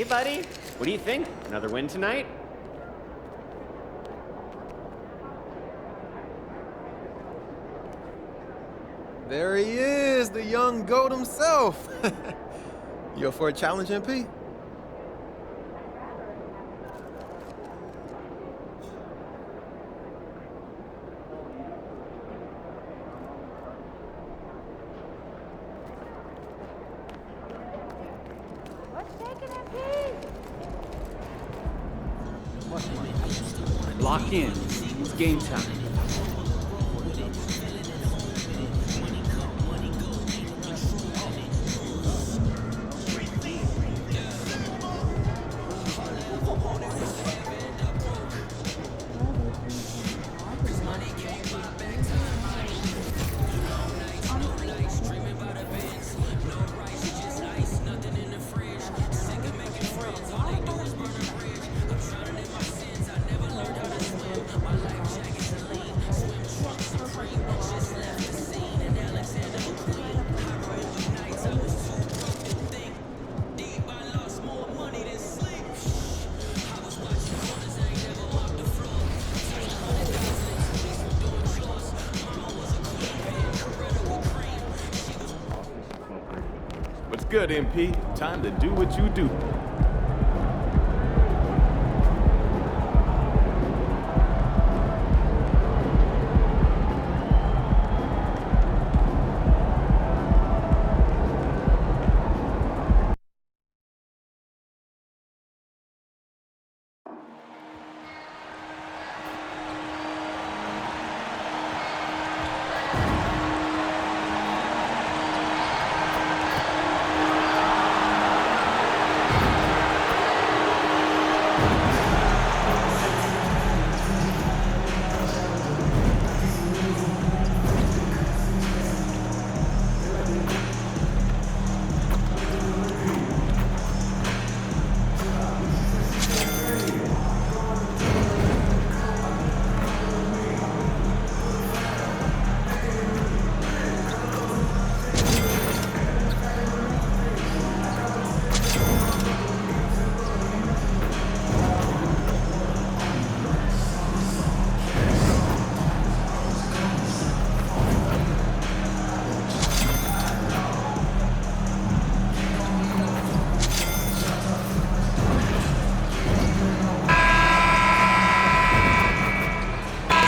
Hey, buddy. What do you think? Another win tonight? There he is, the young goat himself. You up for a challenge, MP? Lock in. It's game time. What's good, MP? Time to do what you do.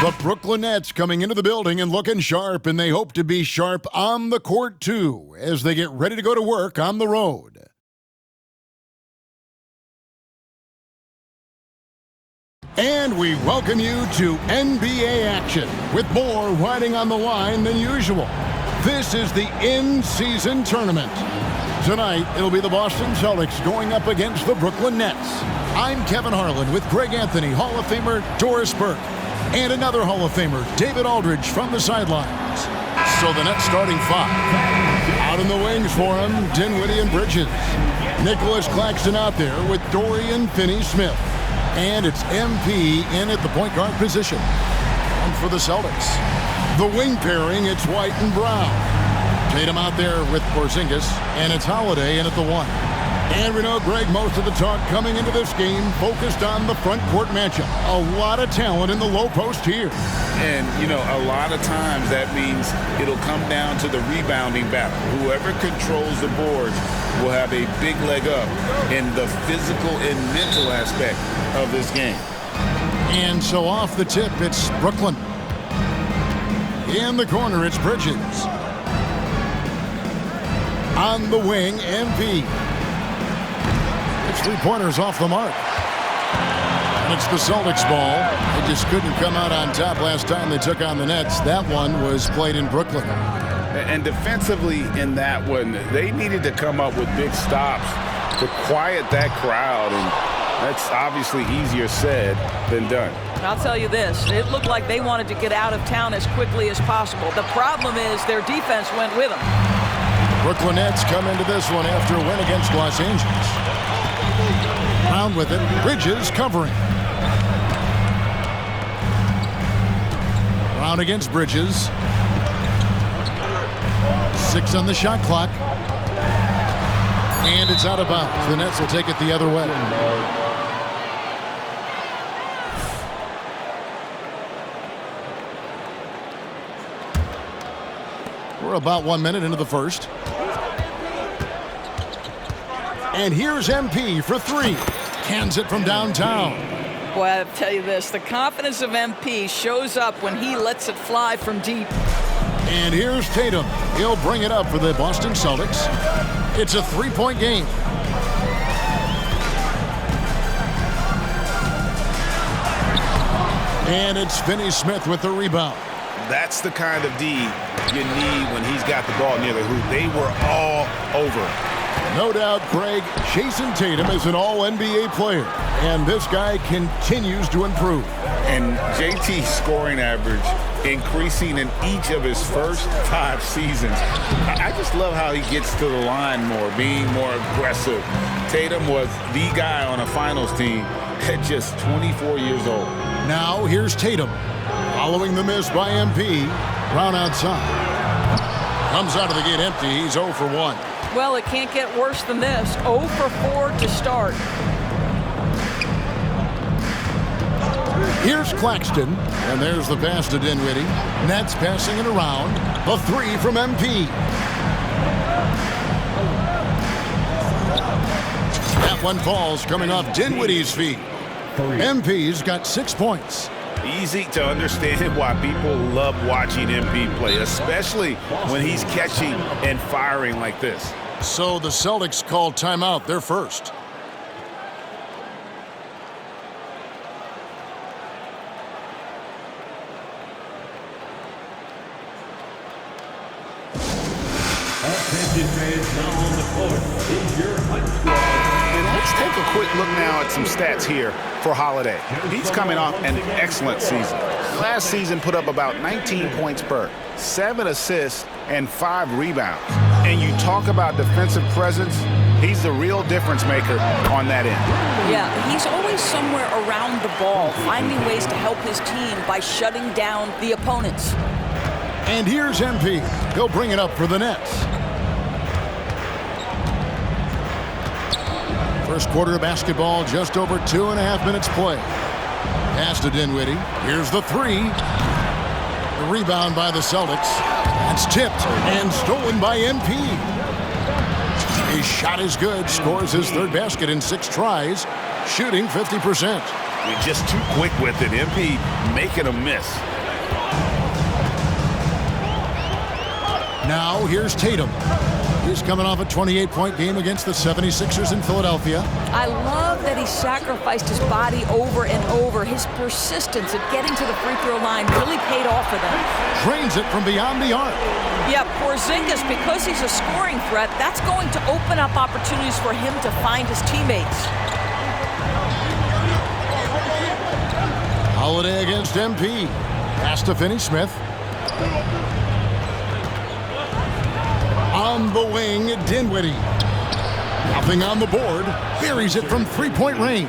The Brooklyn Nets coming into the building and looking sharp, and they hope to be sharp on the court, too, as they get ready to go to work on the road. And we welcome you to NBA action, with more riding on the line than usual. This is the in-season tournament. Tonight, it'll be the Boston Celtics going up against the Brooklyn Nets. I'm Kevin Harlan with Greg Anthony, Hall of Famer Doris Burke, and another Hall of Famer, David Aldridge, from the sidelines. So the Nets starting five. Out in the wings for him, Dinwiddie and Bridges. Nicholas Claxton out there with Dorian Finney-Smith. And it's MP in at the point guard position. And for the Celtics, the wing pairing, it's White and Brown. Tatum out there with Porzingis, and it's Holiday in at the one. And we know, Greg, most of the talk coming into this game focused on the front court matchup. A lot of talent in the low post here. And, you know, a lot of times that means it'll come down to the rebounding battle. Whoever controls the boards will have a big leg up in the physical and mental aspect of this game. And so off the tip, it's Brooklyn. In the corner, it's Bridges. On the wing, MP. It's three-pointers off the mark. And it's the Celtics ball. They just couldn't come out on top last time they took on the Nets. That one was played in Brooklyn. And defensively in that one, they needed to come up with big stops to quiet that crowd. And that's obviously easier said than done. I'll tell you this, it looked like they wanted to get out of town as quickly as possible. The problem is their defense went with them. Brooklyn Nets come into this one after a win against Los Angeles. Brown with it, Bridges covering. Brown against Bridges. 6 on the shot clock. And it's out of bounds. The Nets will take it the other way. We're about 1 minute into the first. And here's MP for three. Cans it from downtown. Boy, I'll tell you this, the confidence of MP shows up when he lets it fly from deep. And here's Tatum. He'll bring it up for the Boston Celtics. It's a three-point game. And it's Finney Smith with the rebound. That's the kind of D you need when he's got the ball near the hoop. They were all over it. No doubt, Greg, Jason Tatum is an all-NBA player, and this guy continues to improve. And JT's scoring average increasing in each of his first 5 seasons. I just love how he gets to the line more, being more aggressive. Tatum was the guy on a finals team at just 24 years old. Now here's Tatum. Following the miss by MP. Brown outside. Comes out of the gate empty. He's 0 for 1. Well, it can't get worse than this. 0 for 4 to start. Here's Claxton. And there's the pass to Dinwiddie. Nets passing it around. The three from MP. That one falls coming off Dinwiddie's feet. MP's got 6 points. Easy to understand why people love watching MP play, especially when he's catching and firing like this. So the Celtics called timeout. They're first. Attention fans, now on the court is your hype squad. And let's take a quick look now at some stats here for Holiday. He's coming off an excellent season. Last season put up about 19 points per, 7 assists, and 5 rebounds. And you talk about defensive presence, he's the real difference maker on that end. Yeah, he's always somewhere around the ball, finding ways to help his team by shutting down the opponents. And here's MP. He'll bring it up for the Nets. First quarter of basketball, just over 2.5 minutes play. Pass to Dinwiddie. Here's the three. The rebound by the Celtics. That's tipped and stolen by MP. His shot is good. Scores his third basket in 6 tries. Shooting 50%. You're just too quick with it. MP making a miss. Now here's Tatum. He's coming off a 28-point game against the 76ers in Philadelphia. I love that he sacrificed his body over and over. His persistence at getting to the free throw line really paid off for them. Drains it from beyond the arc. Yeah, Porzingis, because he's a scoring threat, that's going to open up opportunities for him to find his teammates. Holiday against MP. Pass to Finney Smith. On the wing, Dinwiddie. Nothing on the board. Buries it from three-point range.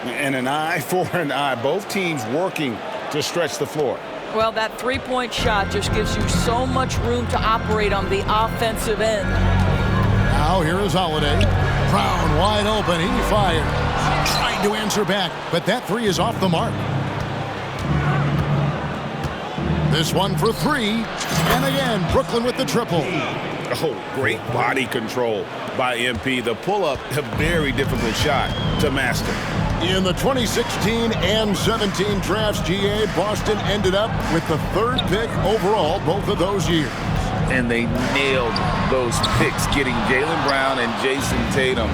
And an eye for an eye. Both teams working to stretch the floor. Well, that three-point shot just gives you so much room to operate on the offensive end. Now here is Holiday. Brown wide open. He fires. Trying to answer back, but that three is off the mark. This one for three. And again, Brooklyn with the triple. Oh, great body control by MP. The pull-up, a very difficult shot to master. In the 2016 and 17 drafts, GA, Boston ended up with the 3rd pick overall both of those years. And they nailed those picks, getting Jaylen Brown and Jason Tatum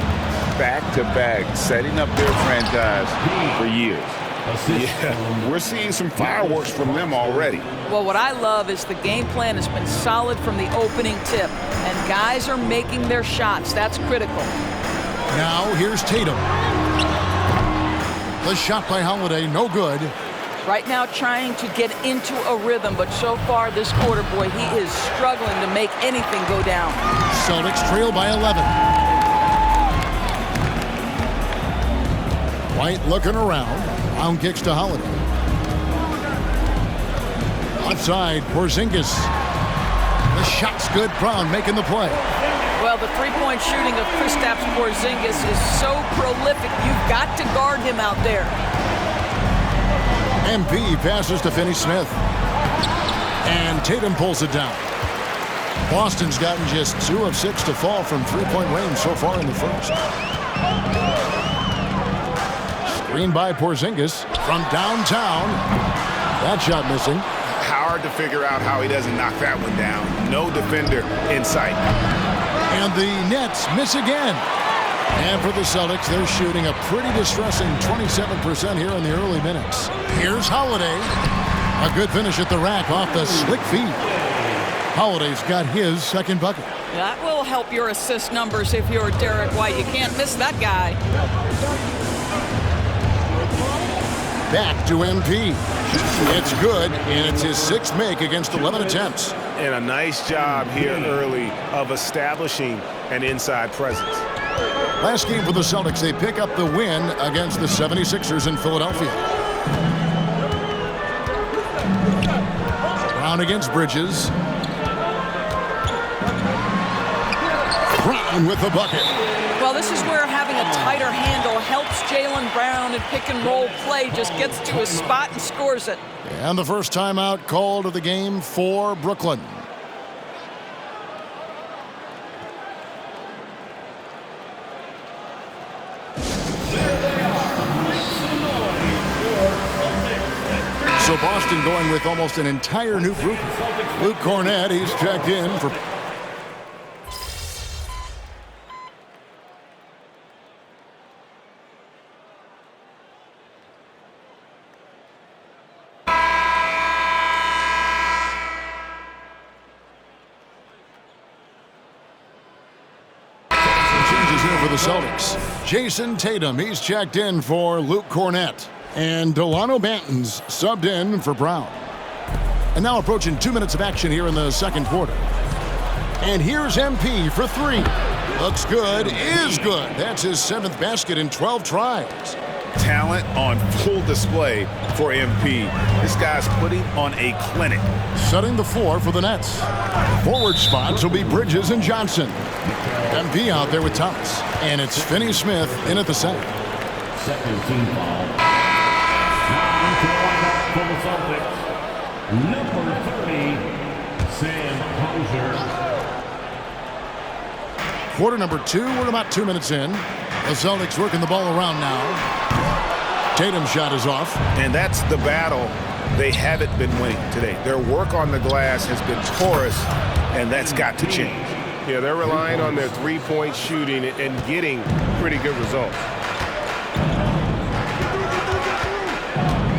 back-to-back, setting up their franchise for years. Yeah, we're seeing some fireworks from them already. Well, what I love is the game plan has been solid from the opening tip, and guys are making their shots. That's critical. Now here's Tatum. The shot by Holiday, no good. Right now trying to get into a rhythm, but so far this quarter, boy, he is struggling to make anything go down. Celtics trail by 11. White looking around. Brown kicks to Holiday. Outside, Porzingis. The shot's good. Brown making the play. Well, the three-point shooting of Kristaps Porzingis is so prolific. You've got to guard him out there. MP passes to Finney-Smith. And Tatum pulls it down. Boston's gotten just 2 of 6 to fall from three-point range so far in the first. Screen by Porzingis from downtown. That shot missing. Hard to figure out how he doesn't knock that one down. No defender in sight. And the Nets miss again. And for the Celtics, they're shooting a pretty distressing 27% here in the early minutes. Here's Holiday. A good finish at the rack off the slick feet. Holiday's got his second bucket. That will help your assist numbers if you're Derek White. You can't miss that guy. Back to MP. It's good, and it's his 6th make against 11 attempts. And a nice job here early of establishing an inside presence. Last game for the Celtics, they pick up the win against the 76ers in Philadelphia. Brown against Bridges. Brown with the bucket. Well, this is where having a tighter handle helps Jaylen Brown in pick-and-roll play. Just gets to his spot and scores it. And the first timeout called of the game for Brooklyn. So Boston going with almost an entire new group. Luke Cornett, he's checked in for... Celtics. Jason Tatum, he's checked in for Luke Cornett. And Delano Banton's subbed in for Brown. And now approaching 2 minutes of action here in the second quarter. And here's MP for 3. Looks good, is good. That's his 7th basket in 12 tries. Talent on full display for MP. This guy's putting on a clinic. Setting the floor for the Nets. Forward spots will be Bridges and Johnson. MP out there with Thomas. And it's Finney-Smith in at the center. Second team foul. Now into the lineup for the Celtics. Number 30, Sam Hauser. Quarter number 2, we're about 2 minutes in. The Celtics working the ball around now. Tatum's shot is off. And that's the battle they haven't been winning today. Their work on the glass has been porous, and that's got to change. Yeah, they're relying on their three-point shooting and getting pretty good results.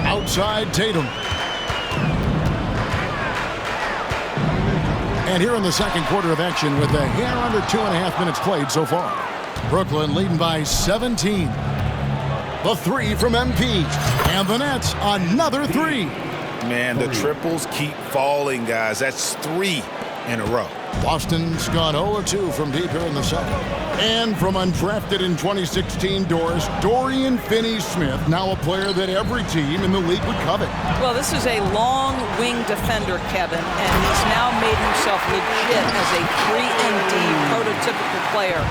Outside Tatum. And here in the second quarter of action with a hair under 2.5 minutes played so far. Brooklyn leading by 17. The 3 from MP. And the Nets, another 3. Man, the triples keep falling, guys. That's 3 in a row. Boston's gone 0-2 from deep here in the second. And from undrafted in 2016 doors, Dorian Finney-Smith, now a player that every team in the league would covet. Well, this is a long wing defender, Kevin, and he's now made himself legit as a 3-and-D prototypical player.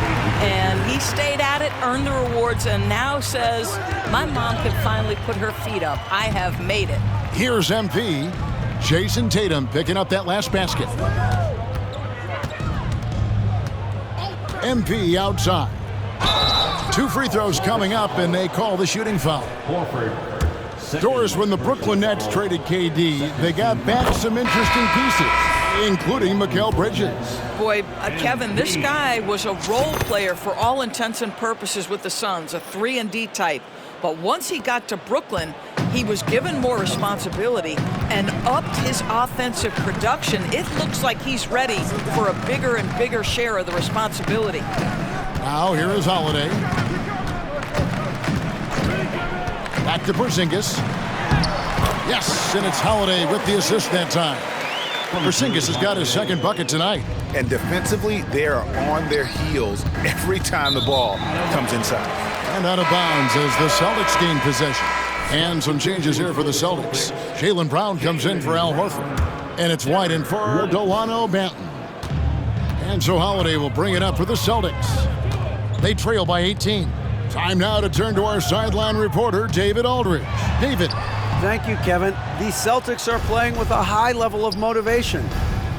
And he stayed at it, earned the rewards, and now says, my mom can finally put her feet up. I have made it. Here's MP. Jason Tatum picking up that last basket. MP outside. 2 free throws coming up, and they call the shooting foul. Doris, when the Brooklyn Nets traded KD, they got back some interesting pieces, including Mikal Bridges. Boy, Kevin, this guy was a role player for all intents and purposes with the Suns, a 3-and-D type. But once he got to Brooklyn, he was given more responsibility and upped his offensive production. It looks like he's ready for a bigger and bigger share of the responsibility. Now here is Holiday. Back to Porzingis. Yes, and it's Holiday with the assist that time. Porzingis has got his second bucket tonight. And defensively, they are on their heels every time the ball comes inside. And out of bounds as the Celtics gain possession. And some changes here for the Celtics. Jaylen Brown comes in for Al Horford. And it's White in for Delano Banton. And so Holiday will bring it up for the Celtics. They trail by 18. Time now to turn to our sideline reporter, David Aldridge. David. Thank you, Kevin. The Celtics are playing with a high level of motivation.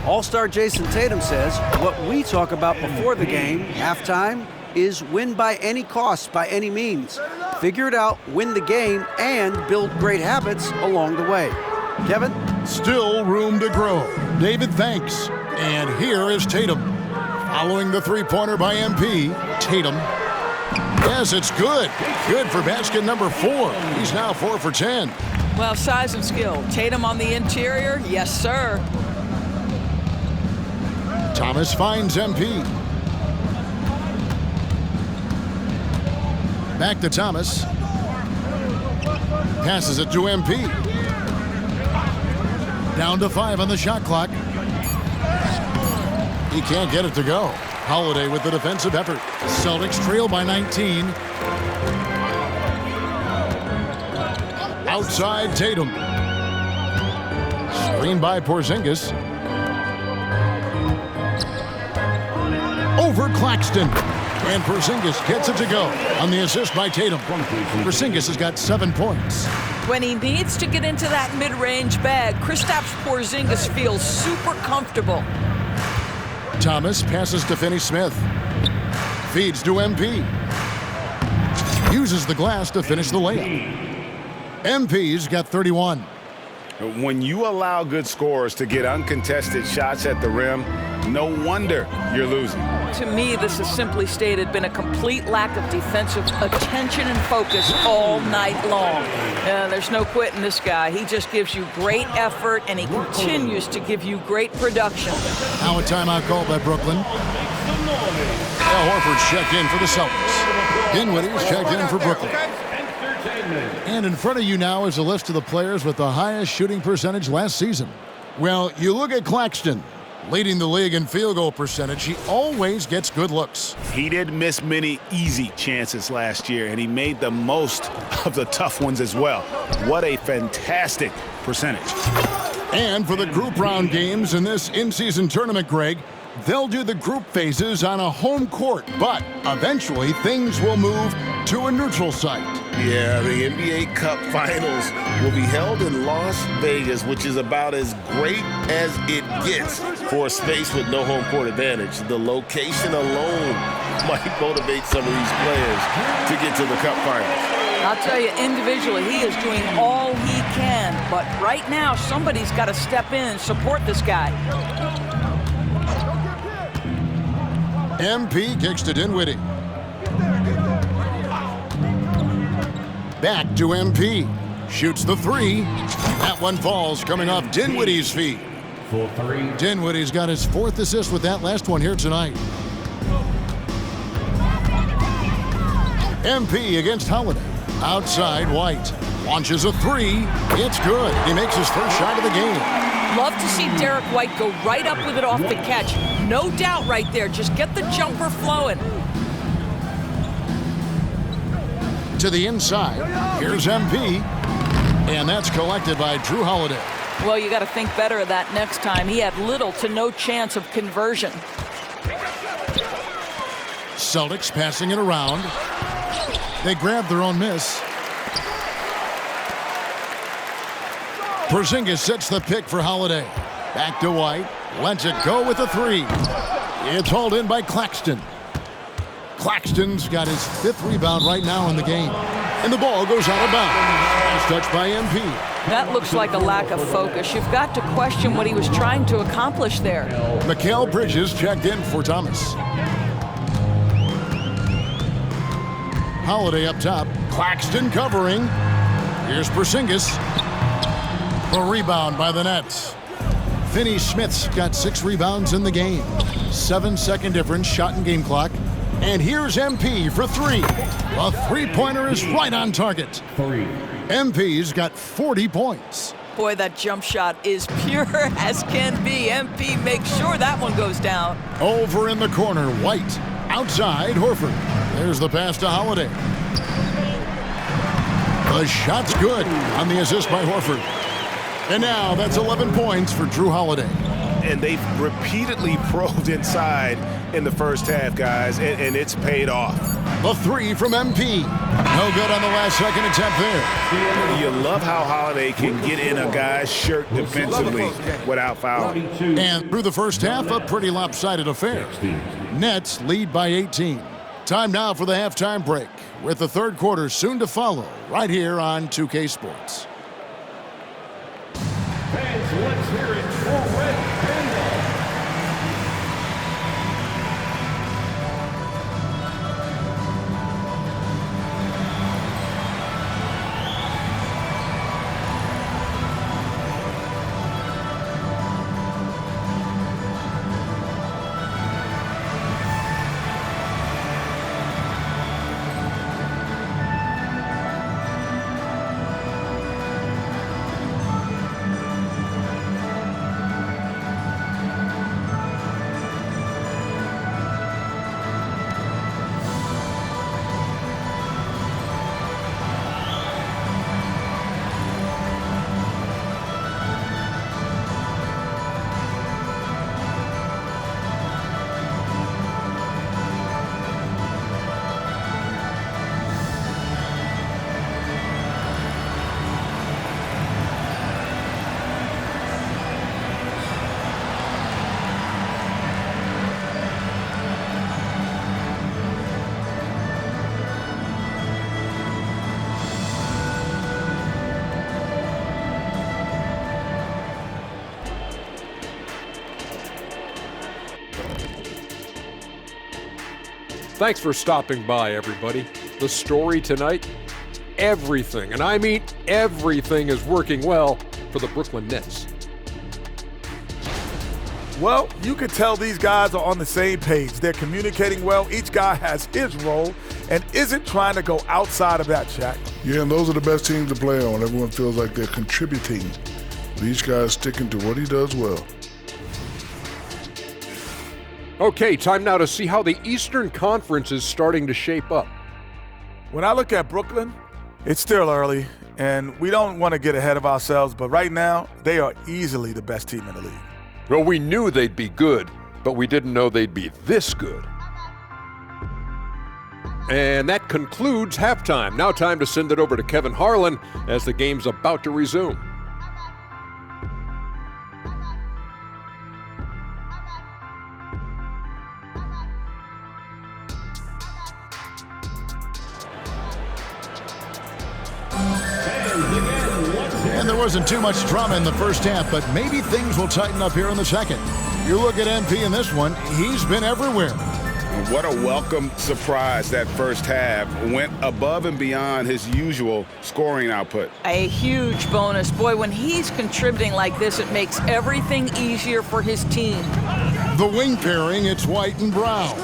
All-star Jason Tatum says what we talk about before the game, halftime, is win by any cost, by any means. Figure it out, win the game, and build great habits along the way. Kevin? Still room to grow. David, thanks. And here is Tatum. Following the three-pointer by MP, Tatum. Yes, it's good. Good for basket number 4. He's now 4 for 10. Well, size and skill. Tatum on the interior, yes, sir. Thomas finds MP. Back to Thomas. Passes it to MP. Down to 5 on the shot clock. He can't get it to go. Holiday with the defensive effort. Celtics trail by 19. Outside Tatum. Screen by Porzingis. Over Claxton. And Porzingis gets it to go on the assist by Tatum. Porzingis has got 7 points. When he needs to get into that mid-range bag, Kristaps Porzingis feels super comfortable. Thomas passes to Finney-Smith. Feeds to MP. Uses the glass to finish the layup. MP's got 31. When you allow good scorers to get uncontested shots at the rim, no wonder you're losing. To me, this has simply stated been a complete lack of defensive attention and focus all night long. There's no quitting this guy. He just gives you great effort, and he continues to give you great production. Now a timeout called by Brooklyn. Al Horford's checked in for the Celtics. Dinwiddie's checked in for Brooklyn. And in front of you now is a list of the players with the highest shooting percentage last season. Well, you look at Claxton, leading the league in field goal percentage. He always gets good looks. He didn't miss many easy chances last year, and he made the most of the tough ones as well. What a fantastic percentage. And for the group round games in this in-season tournament, Greg, they'll do the group phases on a home court, but eventually things will move to a neutral site. Yeah, the NBA Cup Finals will be held in Las Vegas, which is about as great as it gets for a space with no home court advantage. The location alone might motivate some of these players to get to the Cup Finals. I'll tell you, individually, he is doing all he can, but right now, somebody's got to step in and support this guy. MP kicks to Dinwiddie. Back to MP. Shoots the 3. That one falls, coming off Dinwiddie's feet. For 3. Dinwiddie's got his 4th assist with that last one here tonight. MP against Holiday. Outside White. Launches a 3. It's good. He makes his first shot of the game. Love to see Derek White go right up with it off the catch. No doubt right there. Just get the jumper flowing. To the inside. Here's MP. And that's collected by Drew Holiday. Well, you got to think better of that next time. He had little to no chance of conversion. Celtics passing it around. They grab their own miss. Porzingis sets the pick for Holiday. Back to White. Lets it go with a 3. It's hauled in by Claxton. Claxton's got his 5th rebound right now in the game. And the ball goes out of bounds. Nice touch by MP. That looks like a lack of focus. You've got to question what he was trying to accomplish there. Mikal Bridges checked in for Thomas. Holiday up top. Claxton covering. Here's Porzingis. A rebound by the Nets. Finney-Smith's got 6 rebounds in the game. 7-second difference shot in game clock. And here's MP for 3. A three-pointer is right on target. 3. MP's got 40 points. Boy, that jump shot is pure as can be. MP makes sure that one goes down. Over in the corner, White. Outside, Horford. There's the pass to Holiday. The shot's good on the assist by Horford. And now that's 11 points for Drew Holiday. and they've repeatedly probed inside in the first half, guys, and it's paid off. The three from MP. No good on the last second attempt there. You love how Holiday can get in a guy's shirt defensively without fouling. And through the first half, a pretty lopsided affair. Nets lead by 18. Time now for the halftime break, with the third quarter soon to follow, right here on 2K Sports. Fans, let's hear it for Red Panda. Thanks for stopping by, everybody. The story tonight, everything, and I mean everything, is working well for the Brooklyn Nets. Well, you can tell these guys are on the same page. They're communicating well. Each guy has his role and isn't trying to go outside of that, Shaq. Yeah, and those are the best teams to play on. Everyone feels like they're contributing. But each guy is sticking to what he does well. Okay, time now to see how the Eastern Conference is starting to shape up. When I look at Brooklyn, it's still early, and we don't want to get ahead of ourselves, but right now, they are easily the best team in the league. Well, we knew they'd be good, but we didn't know they'd be this good. And that concludes halftime. Now time to send it over to Kevin Harlan as the game's about to resume. And there wasn't too much drama in the first half, but maybe things will tighten up here in the second. You look at MP in this one, he's been everywhere. What a welcome surprise that first half. Went above and beyond his usual scoring output. A huge bonus. Boy, when he's contributing like this, it makes everything easier for his team. The wing pairing, it's White and Brown.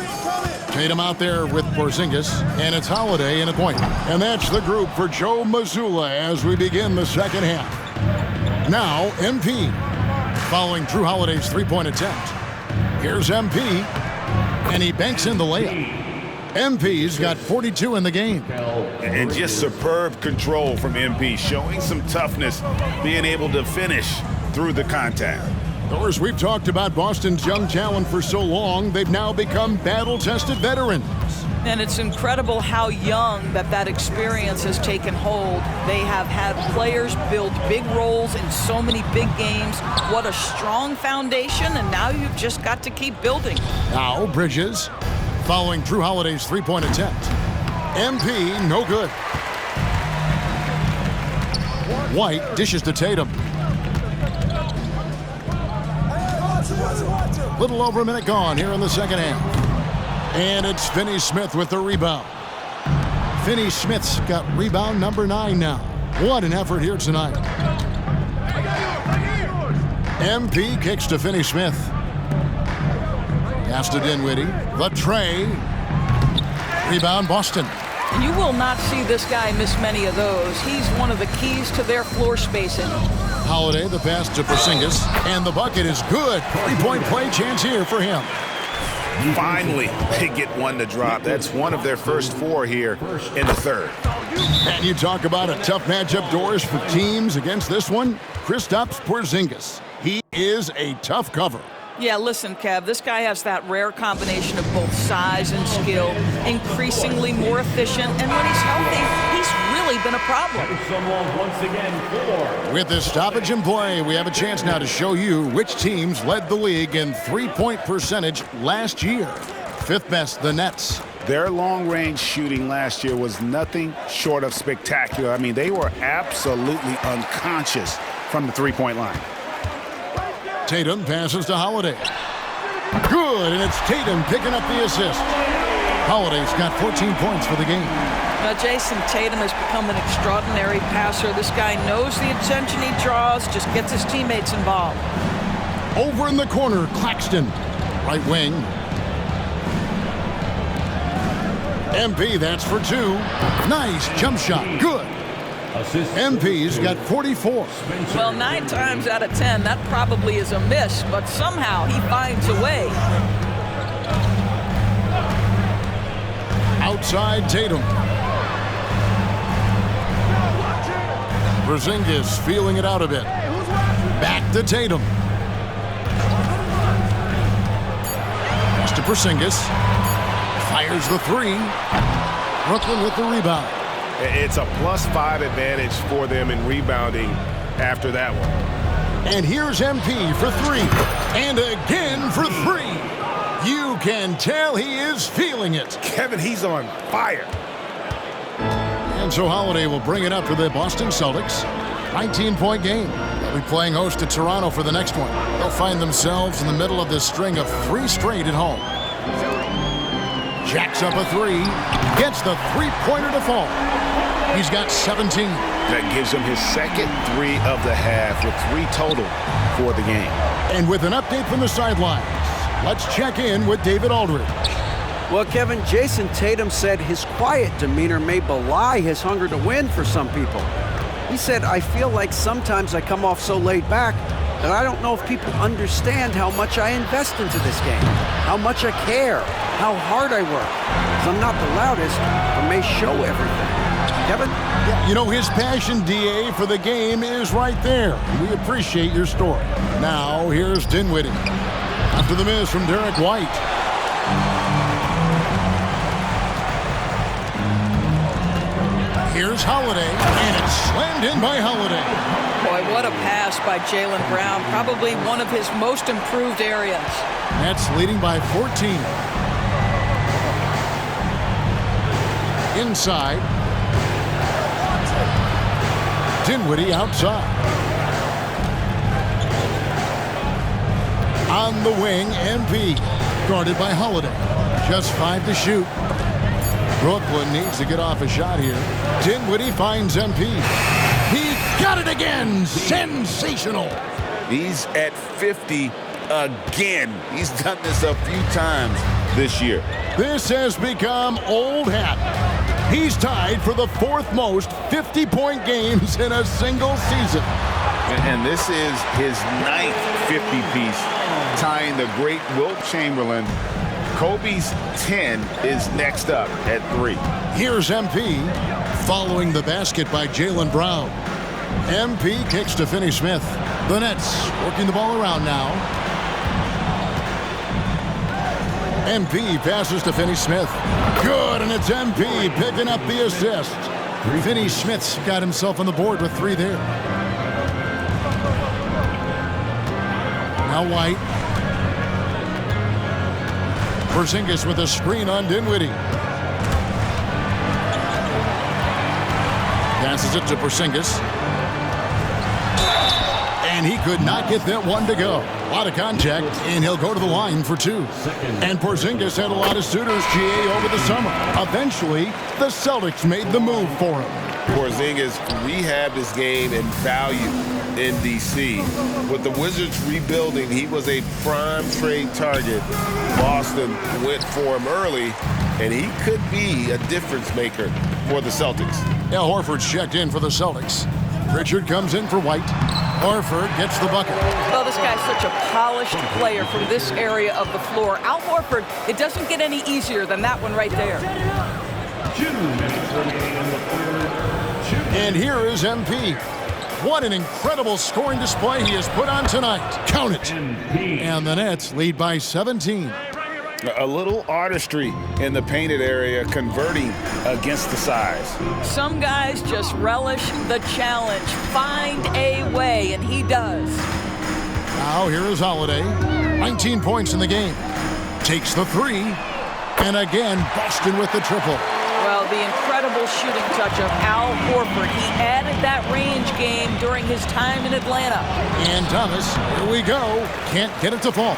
Tatum out there with Porzingis, and it's Holiday in a point. And that's the group for Joe Mazzulla as we begin the second half. Now, MP, following Drew Holiday's three-point attempt. Here's MP, and he banks in the layup. MP's got 42 in the game. And just superb control from MP, showing some toughness, being able to finish through the contact. Of course, we've talked about Boston's young talent for so long, they've now become battle-tested veterans. And it's incredible how young that experience has taken hold. They have had players build big roles in so many big games. What a strong foundation, and now you've just got to keep building. Now, Bridges, following Drew Holiday's three-point attempt. MP, no good. White dishes to Tatum. Little over a minute gone here in the second half. And it's Finney-Smith with the rebound. Finney-Smith's got rebound number 9 now. What an effort here tonight. MP kicks to Finney-Smith. Pass to Dinwiddie. The tray. Rebound Boston. You will not see this guy miss many of those. He's one of the keys to their floor spacing. Holiday, the pass to Porzingis, and the bucket is good. Three-point play chance here for him. Finally, they get one to drop. That's one of their first 4 here in the third. And you talk about a tough matchup, Doris, for teams against this one. Kristaps Porzingis. He is a tough cover. Yeah, listen, Kev, this guy has that rare combination of both size and skill, increasingly more efficient, and when he's healthy, he's really been a problem. Once again, With this stoppage in play, we have a chance now to show you which teams led the league in three-point percentage last year. Fifth best, the Nets. Their long-range shooting last year was nothing short of spectacular. I mean, they were absolutely unconscious from the three-point line. Tatum passes to Holiday. Good, and it's Tatum picking up the assist. Holiday's got 14 points for the game. Now, Jason Tatum has become an extraordinary passer. This guy knows the attention he draws, just gets his teammates involved. Over in the corner, Claxton. Right wing. MP, that's for two. Nice jump shot. Good. MP's got 44. Well, 9 times out of 10, that probably is a miss, but somehow he finds a way. Outside Tatum. Porzingis feeling it out a bit. Back to Tatum. Pass to Porzingis. Fires the three. Brooklyn with the rebound. It's a +5 advantage for them in rebounding after that one. And here's MP for three. And again for three. You can tell he is feeling it. Kevin, he's on fire. And so Holiday will bring it up for the Boston Celtics. 19-point game. They'll be playing host to Toronto for the next one. They'll find themselves in the middle of this string of 3 straight at home. Jacks up a three. Gets the three-pointer to fall. He's got 17. That gives him his second 3 of the half with 3 total for the game. And with an update from the sidelines, let's check in with David Aldridge. Well, Kevin, Jason Tatum said his quiet demeanor may belie his hunger to win for some people. He said, I feel like sometimes I come off so laid back that I don't know if people understand how much I invest into this game, how much I care, how hard I work. 'Cause I'm not the loudest, but may show everything. Kevin? Yeah, you know, his passion, DA, for the game is right there. We appreciate your story. Now, here's Dinwiddie. After the miss from Derek White. Here's Holiday, and it's slammed in by Holiday. Boy, what a pass by Jaylen Brown. Probably one of his most improved areas. Nets leading by 14. Inside. Dinwiddie outside. On the wing, MP. Guarded by Holiday. Just 5 to shoot. Brooklyn needs to get off a shot here. Dinwiddie finds MP. He got it again! Sensational! He's at 50 again. He's done this a few times this year. This has become old hat. He's tied for the 4th most 50-point games in a single season. And this is his 9th 50-piece, tying the great Wilt Chamberlain. Kobe's 10 is next up at 3. Here's MP following the basket by Jaylen Brown. MP kicks to Finney-Smith. The Nets working the ball around now. MP passes to Finney-Smith. Good, and it's MP picking up the assist. Finney-Smith's got himself on the board with 3 there. Now White. Porzingis with a screen on Dinwiddie. Passes it to Porzingis. And he could not get that one to go. A lot of contact, and he'll go to the line for 2. And Porzingis had a lot of suitors, GA, over the summer. Eventually, the Celtics made the move for him. Porzingis rehabbed his game and value in D.C. With the Wizards rebuilding, he was a prime trade target. Boston went for him early, and he could be a difference maker for the Celtics. Al Horford's checked in for the Celtics. Pritchard comes in for White. Horford gets the bucket. Well, this guy's such a polished player from this area of the floor. Al Horford, it doesn't get any easier than that one right there. 2 minutes remaining in the third. And here is MP. What an incredible scoring display he has put on tonight. Count it. And the Nets lead by 17. A little artistry in the painted area, converting against the size. Some guys just relish the challenge. Find a way, and he does. Now here is Holiday. 19 points in the game. Takes the three. And again, Boston with the triple. Well, the incredible shooting touch of Al Horford. He added that range game during his time in Atlanta. And Thomas, here we go. Can't get it to fall.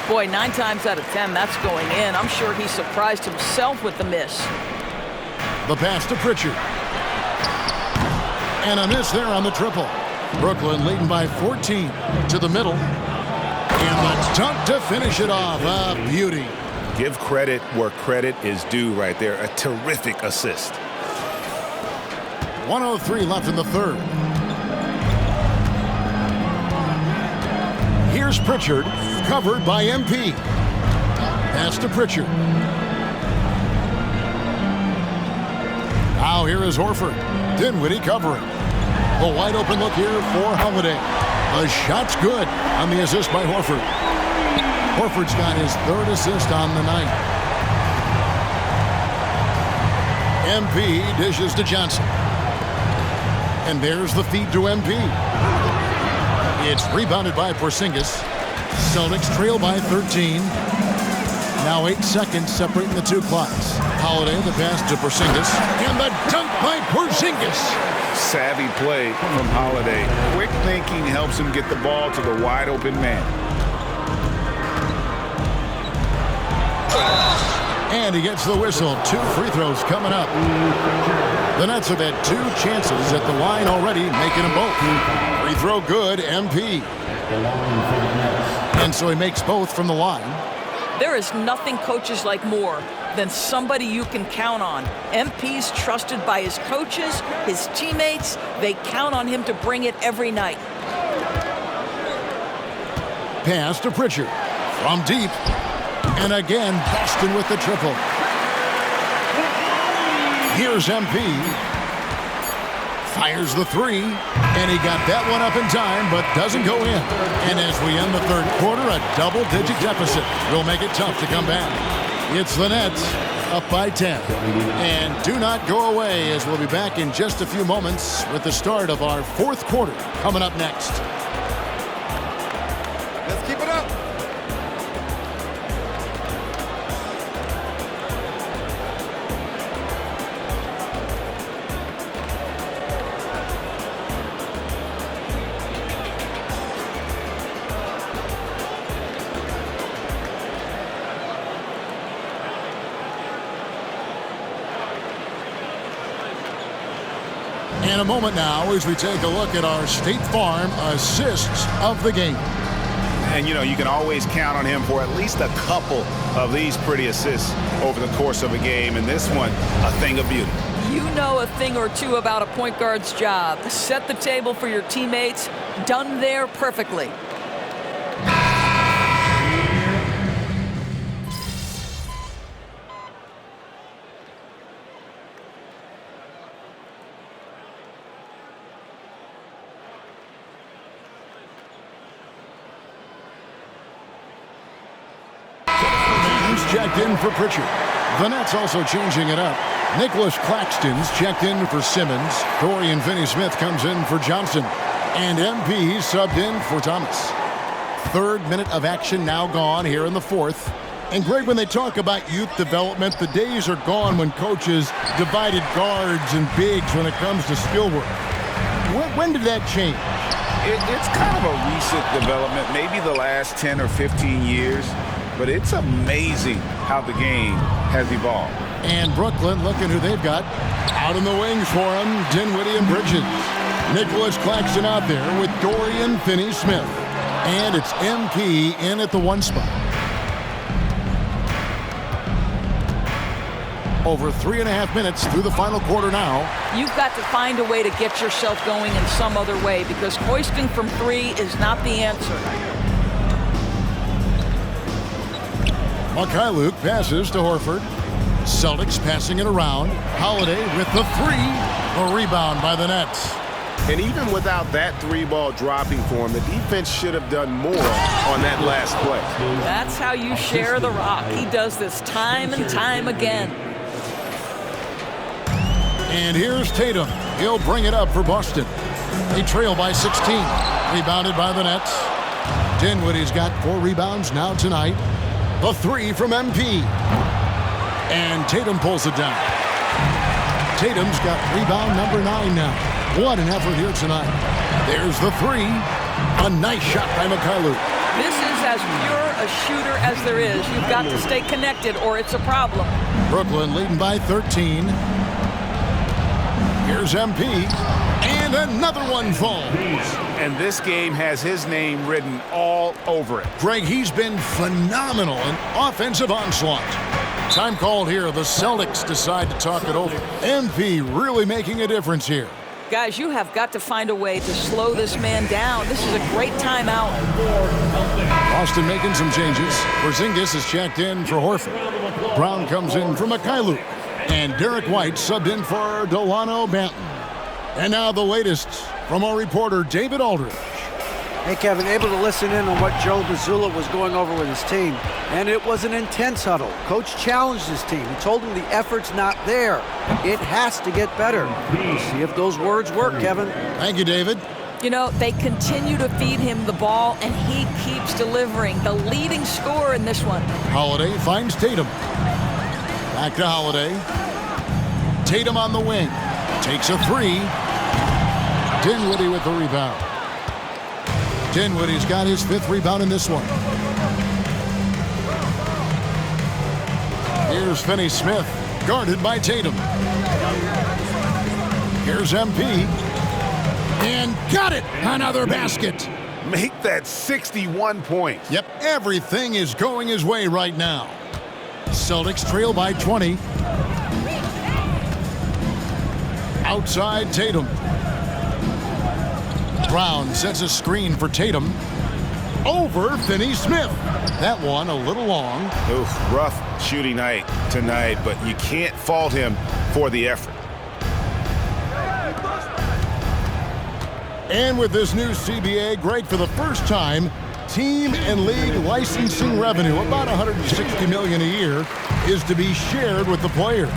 Boy, 9 times out of 10, that's going in. I'm sure he surprised himself with the miss. The pass to Pritchard. And a miss there on the triple. Brooklyn leading by 14 to the middle. And the dunk to finish it off. A beauty. Give credit where credit is due right there. A terrific assist. 1:03 left in the third. Here's Pritchard, covered by MP. Pass to Pritchard. Now here is Horford. Dinwiddie covering. A wide open look here for Holiday. The shot's good on the assist by Horford. Horford's got his 3rd assist on the night. MP dishes to Johnson. And there's the feed to MP. It's rebounded by Porzingis. Celtics trail by 13. Now 8 seconds separating the two clocks. Holiday the pass to Porzingis. And the dunk by Porzingis. Savvy play from Holiday. Quick thinking helps him get the ball to the wide open man. And he gets the whistle. 2 free throws coming up. The Nets have had 2 chances at the line already, making them both. Free throw good, MP. And so he makes both from the line. There is nothing coaches like more than somebody you can count on. MP's trusted by his coaches, his teammates. They count on him to bring it every night. Pass to Pritchard. From deep. And again, Boston with the triple. Here's MP. Fires the 3. And he got that one up in time, but doesn't go in. And as we end the third quarter, a double-digit deficit will make it tough to come back. It's the Nets up by 10. And do not go away, as we'll be back in just a few moments with the start of our 4th quarter coming up next. Let's keep it up. In a moment now, as we take a look at our State Farm assists of the game. And, you know, you can always count on him for at least a couple of these pretty assists over the course of a game. And this one, a thing of beauty. You know a thing or two about a point guard's job. Set the table for your teammates. Done there perfectly. Checked in for Pritchard. The Nets also changing it up. Nicholas Claxton's checked in for Simmons. Dorian Finney-Smith comes in for Johnson. And MP subbed in for Thomas. 3rd minute of action now gone here in the 4th. And Greg, when they talk about youth development, the days are gone when coaches divided guards and bigs when it comes to skill work. When did that change? It's kind of a recent development, maybe the last 10 or 15 years. But it's amazing how the game has evolved. And Brooklyn, looking who they've got out in the wings for him, Dinwiddie and Bridges. Nicholas Claxton out there with Dorian Finney-Smith. And it's MP in at the 1 spot. Over 3.5 minutes through the final quarter now. You've got to find a way to get yourself going in some other way, because hoisting from 3 is not the answer. Luke passes to Horford. Celtics passing it around. Holiday with the 3. A rebound by the Nets. And even without that three-ball dropping for him, the defense should have done more on that last play. That's how you share the rock. He does this time and time again. And here's Tatum. He'll bring it up for Boston. They trail by 16. Rebounded by the Nets. Dinwiddie's got 4 rebounds now tonight. The 3 from MP. And Tatum pulls it down. Tatum's got rebound number 9 now. What an effort here tonight. There's the 3. A nice shot by Mikhailuk. This is as pure a shooter as there is. You've got to stay connected or it's a problem. Brooklyn leading by 13. Here's MP. And another one falls. And this game has his name written all over it. Greg, he's been phenomenal in offensive onslaught. Time called here. The Celtics decide to talk it over. MP really making a difference here. Guys, you have got to find a way to slow this man down. This is a great timeout. Boston making some changes. Porzingis is checked in for Horford. Brown comes in for Mikhailuk. And Derek White subbed in for Delano Banton. And now the latest from our reporter, David Aldridge. Hey, Kevin, able to listen in on what Joe Mazzulla was going over with his team. And it was an intense huddle. Coach challenged his team. He told him the effort's not there. It has to get better. We'll see if those words work, Kevin. Thank you, David. You know, they continue to feed him the ball, and he keeps delivering. The leading scorer in this one. Holiday finds Tatum. Back to Holiday. Tatum on the wing. Takes a 3. Dinwiddie with the rebound. Dinwiddie's got his 5th rebound in this one. Here's Finney-Smith, guarded by Tatum. Here's MP. And got it! Another basket. Make that 61 points. Yep, everything is going his way right now. Celtics trail by 20. Outside Tatum. Brown sets a screen for Tatum. Over Finney-Smith. That one a little long. Oof, rough shooting night tonight, but you can't fault him for the effort. And with this new CBA, Greg, for the first time, team and league licensing revenue, about $160 million a year, is to be shared with the players.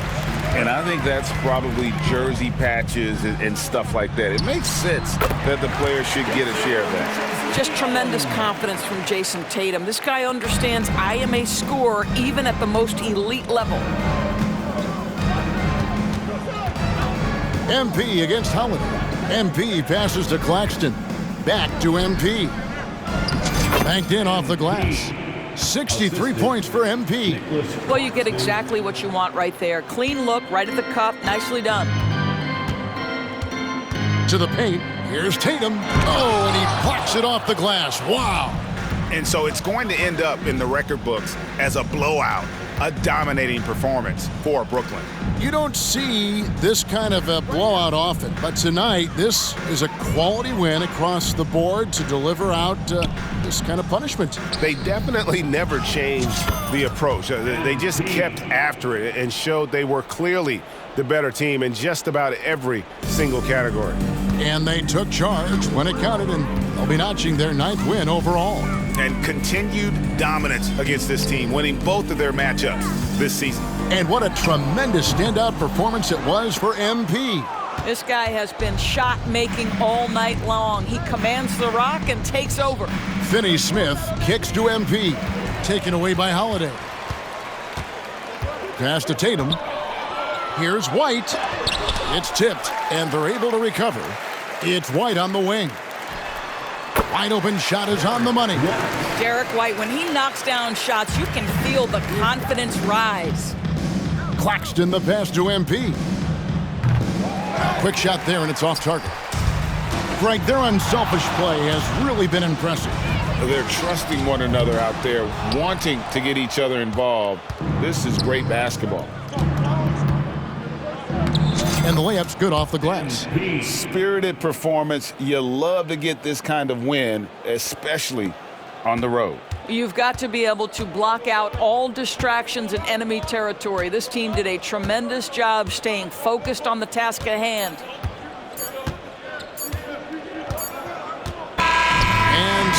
And I think that's probably jersey patches and stuff like that. It makes sense that the players should get a share of that. Just tremendous confidence from Jason Tatum. This guy understands I am a scorer even at the most elite level. MP against Holiday. MP passes to Claxton. Back to MP. Banked in off the glass. 63 points for MP. Well, you get exactly what you want right there. Clean look, right at the cup. Nicely done. To the paint. Here's Tatum. Oh, and he blocks it off the glass. Wow. And so it's going to end up in the record books as a blowout, a dominating performance for Brooklyn. You don't see this kind of a blowout often, but tonight this is a quality win across the board to deliver out this kind of punishment. They definitely never changed the approach. They just kept after it and showed they were clearly the better team in just about every single category. And they took charge when it counted, and they'll be notching their 9th win overall. And continued dominance against this team, winning both of their matchups this season. And what a tremendous standout performance it was for MP. This guy has been shot-making all night long. He commands the rock and takes over. Finney-Smith kicks to MP. Taken away by Holiday. Pass to Tatum. Here's White. It's tipped, and they're able to recover. It's White on the wing. Wide open shot is on the money. Derek White, when he knocks down shots, you can feel the confidence rise. Claxton the pass to MP. Quick shot there, and it's off target. Greg, their unselfish play has really been impressive. They're trusting one another out there, wanting to get each other involved. This is great basketball. And the layup's good off the glass. Spirited performance. You love to get this kind of win, especially on the road. You've got to be able to block out all distractions in enemy territory. This team did a tremendous job staying focused on the task at hand.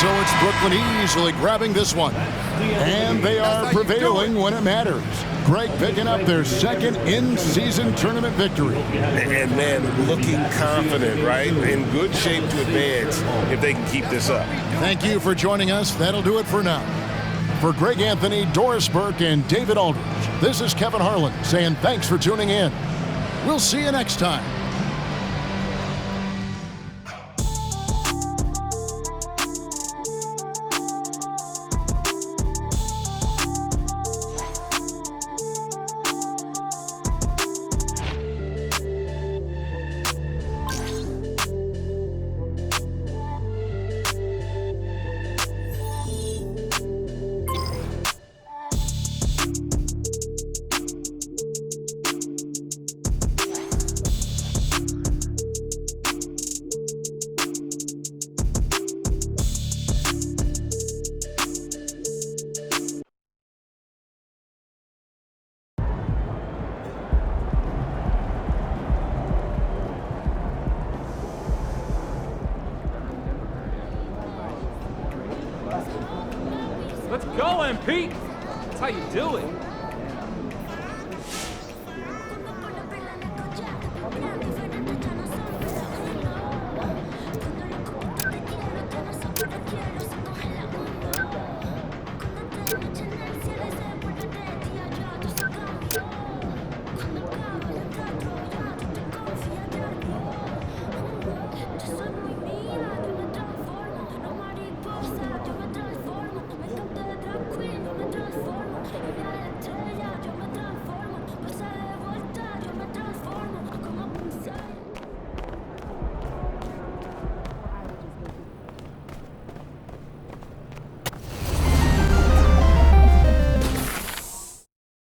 So it's Brooklyn easily grabbing this one. And they are prevailing when it matters. Greg picking up their second in-season tournament victory. And man, looking confident, right? In good shape to advance if they can keep this up. Thank you for joining us. That'll do it for now. For Greg Anthony, Doris Burke, and David Aldridge, this is Kevin Harlan saying thanks for tuning in. We'll see you next time. Let's go, MP. That's how you do it.